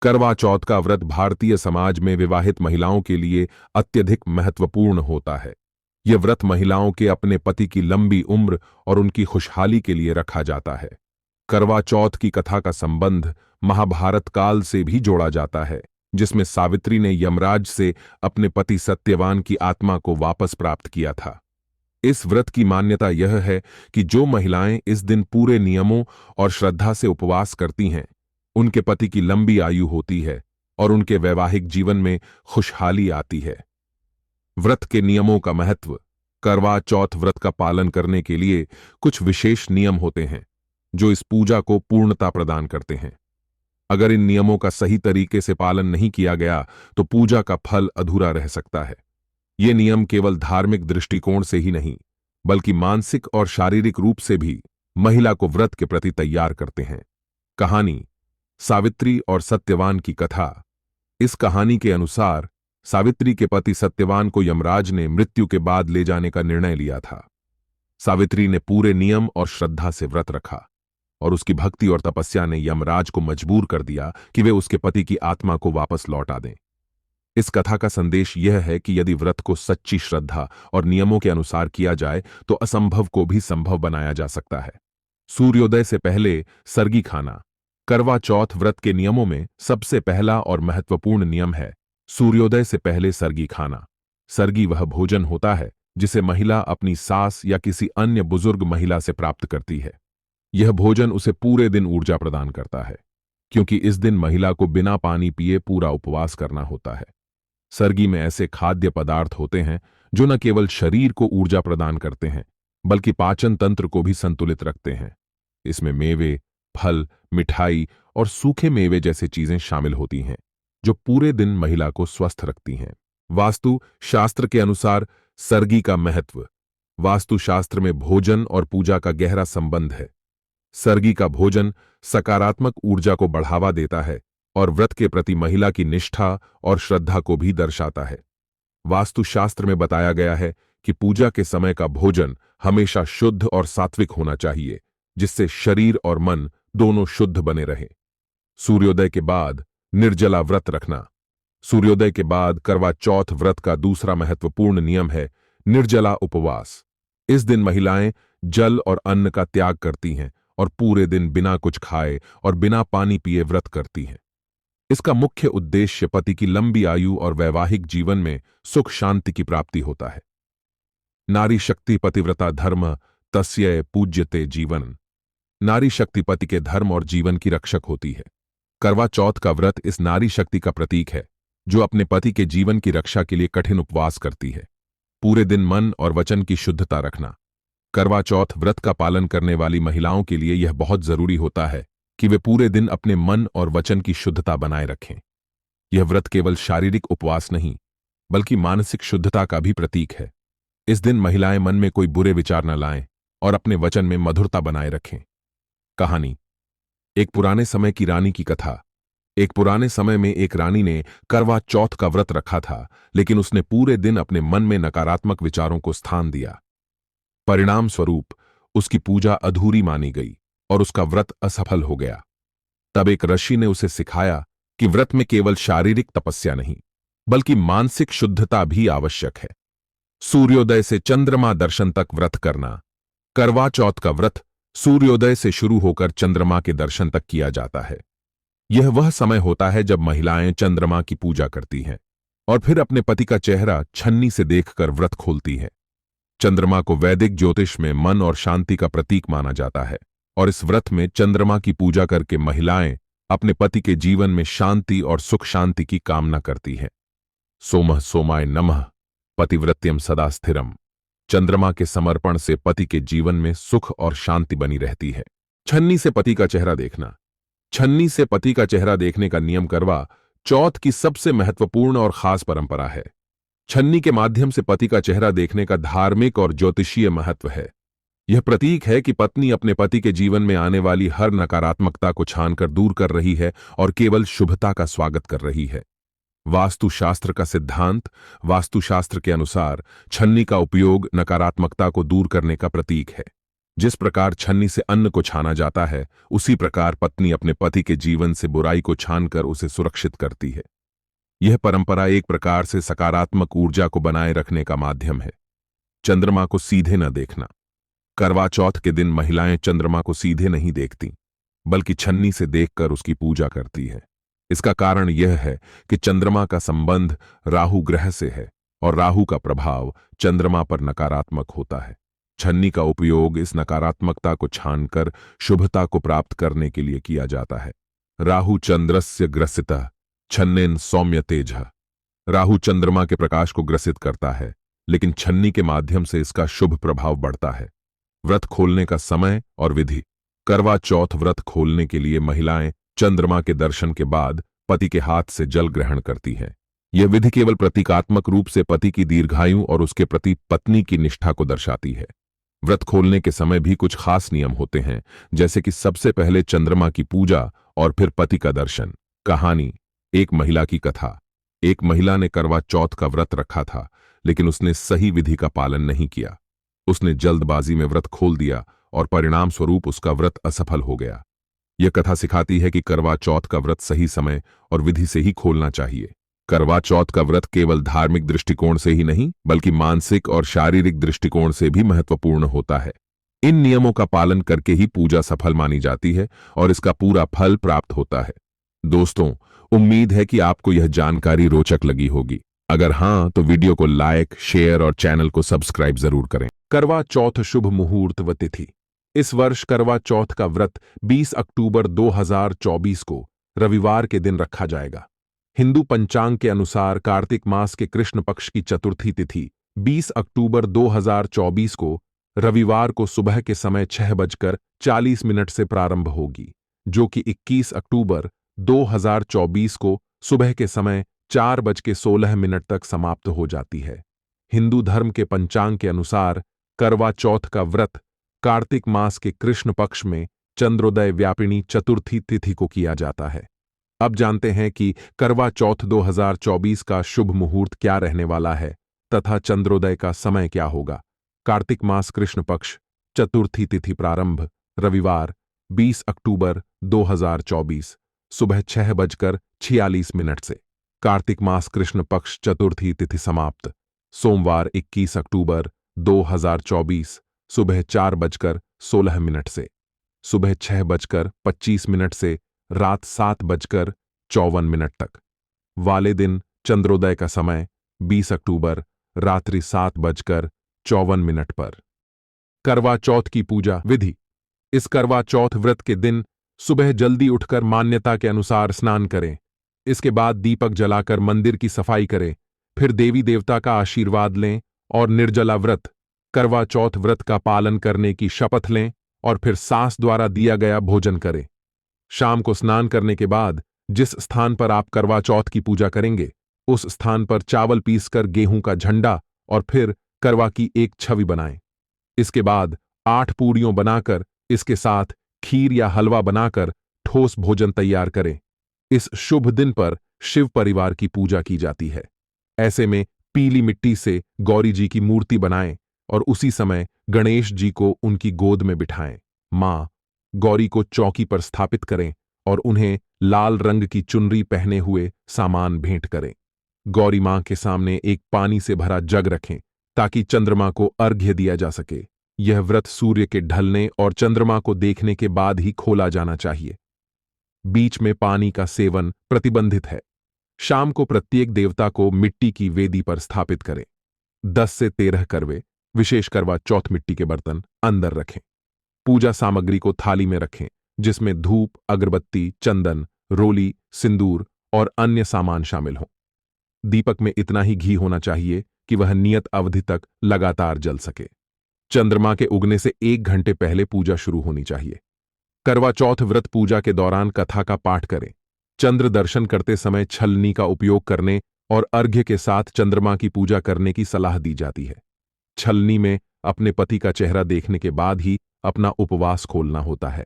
करवा चौथ का व्रत भारतीय समाज में विवाहित महिलाओं के लिए अत्यधिक महत्वपूर्ण होता है। यह व्रत महिलाओं के अपने पति की लंबी उम्र और उनकी खुशहाली के लिए रखा जाता है। करवा चौथ की कथा का संबंध महाभारत काल से भी जोड़ा जाता है, जिसमें सावित्री ने यमराज से अपने पति सत्यवान की आत्मा को वापस प्राप्त किया था। इस व्रत की मान्यता यह है कि जो महिलाएं इस दिन पूरे नियमों और श्रद्धा से उपवास करती हैं, उनके पति की लंबी आयु होती है और उनके वैवाहिक जीवन में खुशहाली आती है। व्रत के नियमों का महत्व। करवा चौथ व्रत का पालन करने के लिए कुछ विशेष नियम होते हैं, जो इस पूजा को पूर्णता प्रदान करते हैं। अगर इन नियमों का सही तरीके से पालन नहीं किया गया तो पूजा का फल अधूरा रह सकता है। ये नियम केवल धार्मिक दृष्टिकोण से ही नहीं, बल्कि मानसिक और शारीरिक रूप से भी महिला को व्रत के प्रति तैयार करते हैं। कहानी सावित्री और सत्यवान की कथा। इस कहानी के अनुसार सावित्री के पति सत्यवान को यमराज ने मृत्यु के बाद ले जाने का निर्णय लिया था। सावित्री ने पूरे नियम और श्रद्धा से व्रत रखा और उसकी भक्ति और तपस्या ने यमराज को मजबूर कर दिया कि वे उसके पति की आत्मा को वापस लौटा दें। इस कथा का संदेश यह है कि यदि व्रत को सच्ची श्रद्धा और नियमों के अनुसार किया जाए तो असंभव को भी संभव बनाया जा सकता है। सूर्योदय से पहले सर्गी खाना। करवा चौथ व्रत के नियमों में सबसे पहला और महत्वपूर्ण नियम है सूर्योदय से पहले सर्गी खाना। सर्गी वह भोजन होता है जिसे महिला अपनी सास या किसी अन्य बुजुर्ग महिला से प्राप्त करती है। यह भोजन उसे पूरे दिन ऊर्जा प्रदान करता है, क्योंकि इस दिन महिला को बिना पानी पिए पूरा उपवास करना होता है। सर्गी में ऐसे खाद्य पदार्थ होते हैं जो न केवल शरीर को ऊर्जा प्रदान करते हैं, बल्कि पाचन तंत्र को भी संतुलित रखते हैं। इसमें मेवे, फल, मिठाई और सूखे मेवे जैसी चीजें शामिल होती हैं, जो पूरे दिन महिला को स्वस्थ रखती हैं। वास्तु शास्त्र के अनुसार सर्गी का महत्व। वास्तु शास्त्र में भोजन और पूजा का गहरा संबंध है। सर्गी का भोजन सकारात्मक ऊर्जा को बढ़ावा देता है और व्रत के प्रति महिला की निष्ठा और श्रद्धा को भी दर्शाता है। वास्तुशास्त्र में बताया गया है कि पूजा के समय का भोजन हमेशा शुद्ध और सात्विक होना चाहिए, जिससे शरीर और मन दोनों शुद्ध बने रहें। सूर्योदय के बाद निर्जला व्रत रखना। सूर्योदय के बाद करवा चौथ व्रत का दूसरा महत्वपूर्ण नियम है निर्जला उपवास। इस दिन महिलाएं जल और अन्न का त्याग करती हैं और पूरे दिन बिना कुछ खाए और बिना पानी पिए व्रत करती हैं। इसका मुख्य उद्देश्य पति की लंबी आयु और वैवाहिक जीवन में सुख शांति की प्राप्ति होता है। नारी शक्ति पतिव्रता धर्म तस्य पूज्यते जीवन। नारी शक्ति पति के धर्म और जीवन की रक्षक होती है। करवा चौथ का व्रत इस नारी शक्ति का प्रतीक है, जो अपने पति के जीवन की रक्षा के लिए कठिन उपवास करती है। पूरे दिन मन और वचन की शुद्धता रखना। करवा चौथ व्रत का पालन करने वाली महिलाओं के लिए यह बहुत जरूरी होता है कि वे पूरे दिन अपने मन और वचन की शुद्धता बनाए रखें। यह व्रत केवल शारीरिक उपवास नहीं, बल्कि मानसिक शुद्धता का भी प्रतीक है। इस दिन महिलाएं मन में कोई बुरे विचार न लाएं और अपने वचन में मधुरता बनाए रखें। कहानी एक पुराने समय की रानी की कथा। एक पुराने समय में एक रानी ने करवा चौथ का व्रत रखा था, लेकिन उसने पूरे दिन अपने मन में नकारात्मक विचारों को स्थान दिया। परिणाम स्वरूप उसकी पूजा अधूरी मानी गई और उसका व्रत असफल हो गया। तब एक ऋषि ने उसे सिखाया कि व्रत में केवल शारीरिक तपस्या नहीं, बल्कि मानसिक शुद्धता भी आवश्यक है। सूर्योदय से चंद्रमा दर्शन तक व्रत करना। करवा चौथ का व्रत सूर्योदय से शुरू होकर चंद्रमा के दर्शन तक किया जाता है। यह वह समय होता है जब महिलाएं चंद्रमा की पूजा करती हैं और फिर अपने पति का चेहरा छन्नी से देखकर व्रत खोलती हैं। चंद्रमा को वैदिक ज्योतिष में मन और शांति का प्रतीक माना जाता है और इस व्रत में चंद्रमा की पूजा करके महिलाएं अपने पति के जीवन में शांति और सुख शांति की कामना करती हैं। सोमः सोमाय नमः पतिव्रत्यम सदा स्थिरम। चंद्रमा के समर्पण से पति के जीवन में सुख और शांति बनी रहती है। छन्नी से पति का चेहरा देखना। छन्नी से पति का चेहरा देखने का नियम करवा चौथ की सबसे महत्वपूर्ण और खास परंपरा है। छन्नी के माध्यम से पति का चेहरा देखने का धार्मिक और ज्योतिषीय महत्व है। यह प्रतीक है कि पत्नी अपने पति के जीवन में आने वाली हर नकारात्मकता को छानकर दूर कर रही है और केवल शुभता का स्वागत कर रही है। वास्तुशास्त्र का सिद्धांत। वास्तुशास्त्र के अनुसार छन्नी का उपयोग नकारात्मकता को दूर करने का प्रतीक है। जिस प्रकार छन्नी से अन्न को छाना जाता है, उसी प्रकार पत्नी अपने पति के जीवन से बुराई को छानकर उसे सुरक्षित करती है। यह परंपरा एक प्रकार से सकारात्मक ऊर्जा को बनाए रखने का माध्यम है। चंद्रमा को सीधे न देखना। करवा चौथ के दिन महिलाएं चंद्रमा को सीधे नहीं देखती, बल्कि छन्नी से देखकर उसकी पूजा करती है। इसका कारण यह है कि चंद्रमा का संबंध राहु ग्रह से है और राहु का प्रभाव चंद्रमा पर नकारात्मक होता है। छन्नी का उपयोग इस नकारात्मकता को छानकर शुभता को प्राप्त करने के लिए किया जाता है। राहु चंद्रस्य ग्रसितः छन्नेन सौम्य तेजः। राहु चंद्रमा के प्रकाश को ग्रसित करता है, लेकिन छन्नी के माध्यम से इसका शुभ प्रभाव बढ़ता है। व्रत खोलने का समय और विधि। करवा चौथ व्रत खोलने के लिए महिलाएं चंद्रमा के दर्शन के बाद पति के हाथ से जल ग्रहण करती हैं। यह विधि केवल प्रतीकात्मक रूप से पति की दीर्घायु और उसके प्रति पत्नी की निष्ठा को दर्शाती है। व्रत खोलने के समय भी कुछ खास नियम होते हैं, जैसे कि सबसे पहले चंद्रमा की पूजा और फिर पति का दर्शन। कहानी। एक महिला की कथा। एक महिला ने करवा चौथ का व्रत रखा था, लेकिन उसने सही विधि का पालन नहीं किया। उसने जल्दबाजी में व्रत खोल दिया और परिणाम स्वरूप उसका व्रत असफल हो गया। यह कथा सिखाती है कि करवा चौथ का व्रत सही समय और विधि से ही खोलना चाहिए। करवा चौथ का व्रत केवल धार्मिक दृष्टिकोण से ही नहीं, बल्कि मानसिक और शारीरिक दृष्टिकोण से भी महत्वपूर्ण होता है। इन नियमों का पालन करके ही पूजा सफल मानी जाती है और इसका पूरा फल प्राप्त होता है। दोस्तों, उम्मीद है कि आपको यह जानकारी रोचक लगी होगी। अगर हां, तो वीडियो को लाइक, शेयर और चैनल को सब्सक्राइब जरूर करें। करवा चौथ शुभ मुहूर्त व तिथि। इस वर्ष करवा चौथ का व्रत 20 अक्टूबर 2024 को रविवार के दिन रखा जाएगा। हिंदू पंचांग के अनुसार कार्तिक मास के कृष्ण पक्ष की चतुर्थी तिथि 20 अक्टूबर 2024 को रविवार को सुबह के समय 6:40 से प्रारंभ होगी, जो कि 21 अक्टूबर 2024 को सुबह के समय 4:16 तक समाप्त हो जाती है। हिंदू धर्म के पंचांग के अनुसार करवा चौथ का व्रत कार्तिक मास के कृष्ण पक्ष में चंद्रोदय व्यापिनी चतुर्थी तिथि को किया जाता है। अब जानते हैं कि करवा चौथ 2024 का शुभ मुहूर्त क्या रहने वाला है तथा चंद्रोदय का समय क्या होगा। कार्तिक मास कृष्ण पक्ष चतुर्थी तिथि प्रारंभ रविवार 20 अक्टूबर 2024 सुबह 6:46 से। कार्तिक मास कृष्ण पक्ष चतुर्थी तिथि समाप्त सोमवार 21 अक्टूबर 2024 सुबह 4:16 से। सुबह 6:25 से रात 7:54 तक वाले दिन चंद्रोदय का समय 20 अक्टूबर रात्रि 7:54 पर। करवा चौथ की पूजा विधि। इस करवा चौथ व्रत के दिन सुबह जल्दी उठकर मान्यता के अनुसार स्नान करें। इसके बाद दीपक जलाकर मंदिर की सफाई करें, फिर देवी देवता का आशीर्वाद लें और निर्जला व्रत करवा चौथ व्रत का पालन करने की शपथ लें और फिर सास द्वारा दिया गया भोजन करें। शाम को स्नान करने के बाद जिस स्थान पर आप करवा चौथ की पूजा करेंगे, उस स्थान पर चावल पीसकर गेहूं का झंडा और फिर करवा की एक छवि बनाएं। इसके बाद 8 पूड़ियों बनाकर इसके साथ खीर या हलवा बनाकर ठोस भोजन तैयार करें। इस शुभ दिन पर शिव परिवार की पूजा की जाती है। ऐसे में पीली मिट्टी से गौरी जी की मूर्ति बनाएं और उसी समय गणेश जी को उनकी गोद में बिठाएं। मां गौरी को चौकी पर स्थापित करें और उन्हें लाल रंग की चुनरी पहने हुए सामान भेंट करें। गौरी मां के सामने एक पानी से भरा जग रखें ताकि चंद्रमा को अर्घ्य दिया जा सके। यह व्रत सूर्य के ढलने और चंद्रमा को देखने के बाद ही खोला जाना चाहिए। बीच में पानी का सेवन प्रतिबंधित है। शाम को प्रत्येक देवता को मिट्टी की वेदी पर स्थापित करें। 10 से 13 करवे विशेष करवा चौथ मिट्टी के बर्तन अंदर रखें। पूजा सामग्री को थाली में रखें, जिसमें धूप, अगरबत्ती, चंदन, रोली, सिंदूर और अन्य सामान शामिल हों। दीपक में इतना ही घी होना चाहिए कि वह नियत अवधि तक लगातार जल सके। चंद्रमा के उगने से 1 घंटे पहले पूजा शुरू होनी चाहिए। करवा चौथ व्रत पूजा के दौरान कथा का पाठ करें। चंद्र दर्शन करते समय छलनी का उपयोग करने और अर्घ्य के साथ चंद्रमा की पूजा करने की सलाह दी जाती है। छलनी में अपने पति का चेहरा देखने के बाद ही अपना उपवास खोलना होता है।